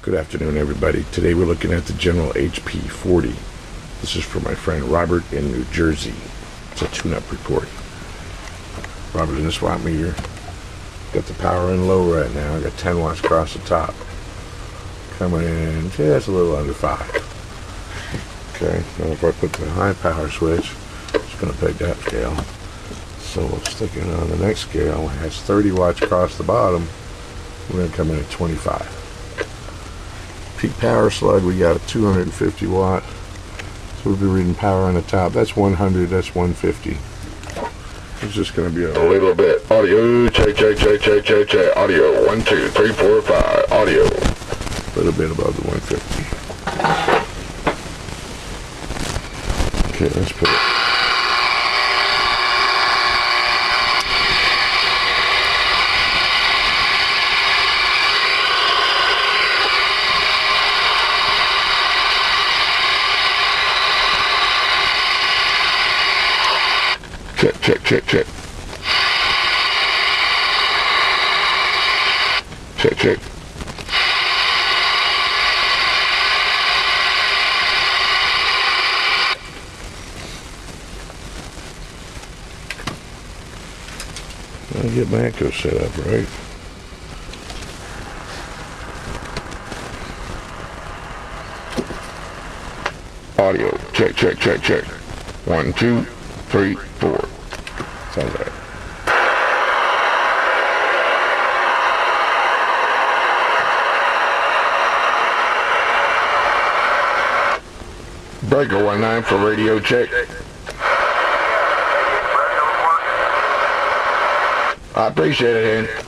Good afternoon, everybody. Today we're looking at the General HP40. This is for my friend Robert in New Jersey. It's a tune-up report. Robert in the swap meter. Got the power in low right now. I got 10 watts across the top. Coming in, yeah, it's a little under 5. Okay, now if I put the high power switch, it's going to pick that scale. So we'll stick it on the next scale. It has 30 watts across the bottom. We're going to come in at 25. Peak power slide, we got a 250 watt. So we'll be reading power on the top. That's 100, that's 150. It's just going to be a little bit. Audio, check. Audio, 1, 2, 3, 4, 5. Audio. A little bit above the 150. Okay, let's put it. Check. Check. I'll get my echo set up, right? Audio, check. 1, 2, 3, 4. Sounds right. Breaker 19 for radio check. I appreciate it, Hen.